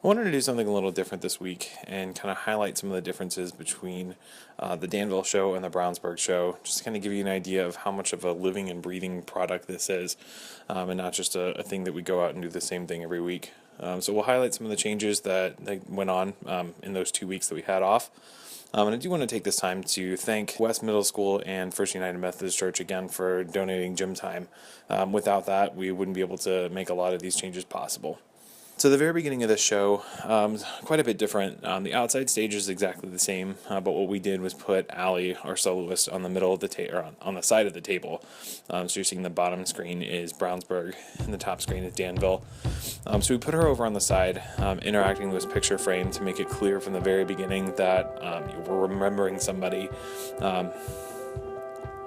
wanted to do something a little different this week and kind of highlight some of the differences between the Danville show and the Brownsburg show, just to kind of give you an idea of how much of a living and breathing product this is, and not just a thing that we go out and do the same thing every week. So we'll highlight some of the changes that went on in those 2 weeks that we had off. And I do want to take this time to thank West Middle School and First United Methodist Church again for donating gym time. Without that, we wouldn't be able to make a lot of these changes possible. So the very beginning of this show, quite a bit different. The outside stage is exactly the same, but what we did was put Allie, our soloist, on the middle of the or on the side of the table. So you're seeing the bottom screen is Brownsburg, and the top screen is Danville. So we put her over on the side, interacting with this picture frame to make it clear from the very beginning that we're remembering somebody.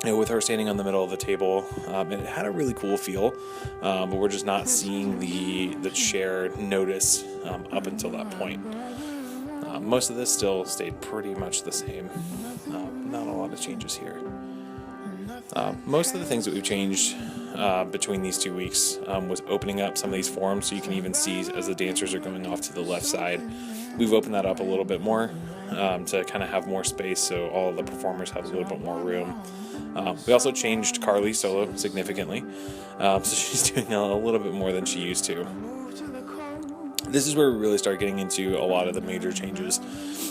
With her standing on the middle of the table, it had a really cool feel, but we're just not seeing the chair notice up until that point. Most of this still stayed pretty much the same. Not a lot of changes here. Most of the things that we've changed between these 2 weeks was opening up some of these forms, so you can even see as the dancers are going off to the left side. We've opened that up a little bit more to kind of have more space, so all of the performers have a little bit more room. We also changed Carly's solo significantly, so she's doing a little bit more than she used to. This is where we really start getting into a lot of the major changes.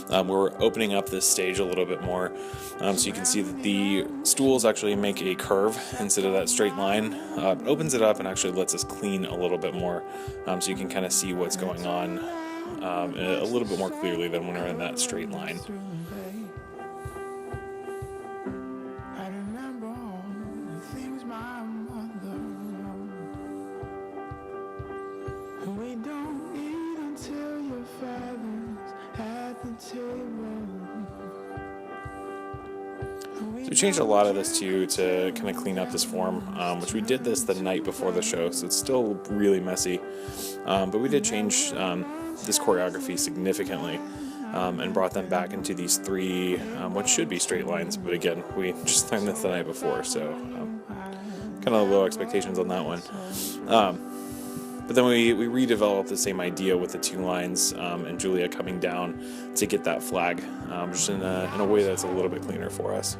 We're opening up this stage a little bit more, so you can see that the stools actually make a curve instead of that straight line. It opens it up and actually lets us clean a little bit more, so you can kind of see what's going on a little bit more clearly than when we're in that straight line. So we changed a lot of this too to kind of clean up this form, which we did this the night before the show, so it's still really messy. But we did change this choreography significantly and brought them back into these three, what should be straight lines, but again, we just learned this the night before, so kind of low expectations on that one. But then we redeveloped the same idea with the two lines and Julia coming down to get that flag, just in a way that's a little bit cleaner for us.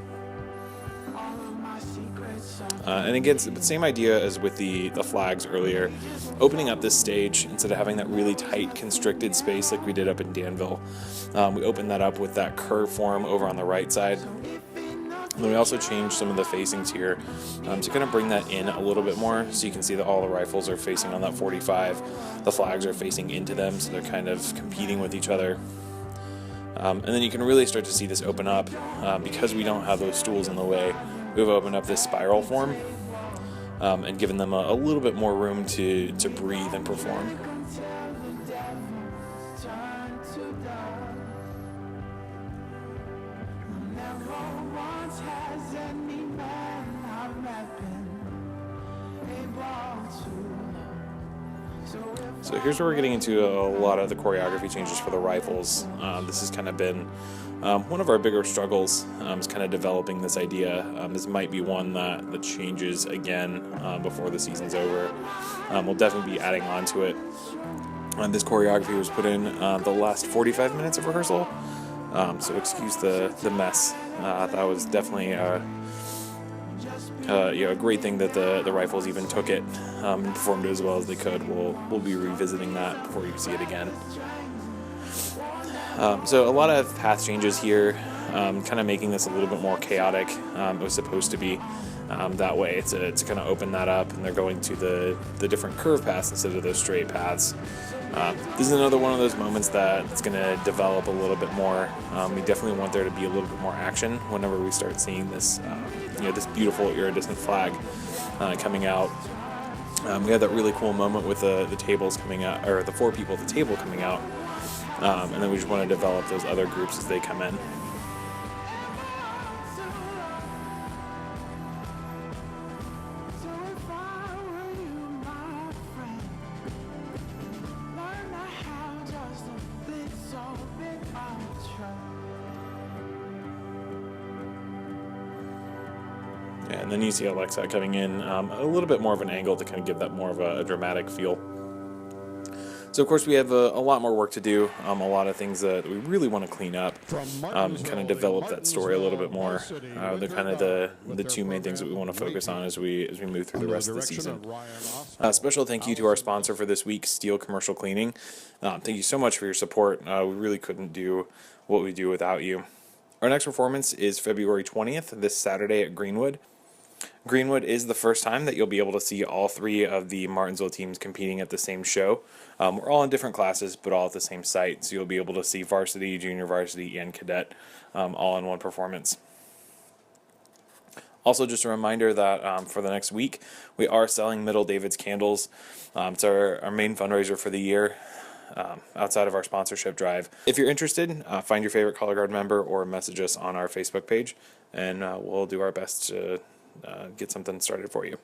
And again, it's the same idea as with the flags earlier, opening up this stage instead of having that really tight constricted space like we did up in Danville. We opened that up with that curve form over on the right side. And then we also changed some of the facings here to kind of bring that in a little bit more, so you can see that all the rifles are facing on that 45. The flags are facing into them, so they're kind of competing with each other. And then you can really start to see this open up because we don't have those stools in the way. We've opened up this spiral form and given them a little bit more room to breathe and perform. So here's where we're getting into a lot of the choreography changes for the rifles. This has kind of been one of our bigger struggles, is kind of developing this idea. This might be one that changes again before the season's over. We'll definitely be adding on to it. This choreography was put in the last 45 minutes of rehearsal, so excuse the mess. That was definitely a great thing that the rifles even took it and performed it as well as they could. We'll be revisiting that before you see it again. So a lot of path changes here, kind of making this a little bit more chaotic. It was supposed to be that way to kind of open that up, and they're going to the different curve paths instead of those straight paths. This is another one of those moments that it's going to develop a little bit more. We definitely want there to be a little bit more action whenever we start seeing this, this beautiful iridescent flag coming out. We had that really cool moment with the tables coming out, or the four people at the table coming out, and then we just want to develop those other groups as they come in. And then you see Alexa coming in a little bit more of an angle to kind of give that more of a dramatic feel. So So, of course, we have a lot more work to do, a lot of things that we really want to clean up, and kind of develop that story a little bit more. They're kind of the two main things that we want to focus on as we move through the rest of the season. Special thank you to our sponsor for this week, Steel Commercial Cleaning. Thank you so much for your support. We really couldn't do what we do without you. Our next performance is February 20th, this Saturday at Greenwood. Greenwood is the first time that you'll be able to see all three of the Martinsville teams competing at the same show. We're all in different classes, but all at the same site, so you'll be able to see varsity, junior varsity, and cadet all in one performance. Also, just a reminder that for the next week, we are selling Middle David's candles. It's our main fundraiser for the year, outside of our sponsorship drive. If you're interested, find your favorite Color Guard member or message us on our Facebook page, and we'll do our best to get something started for you.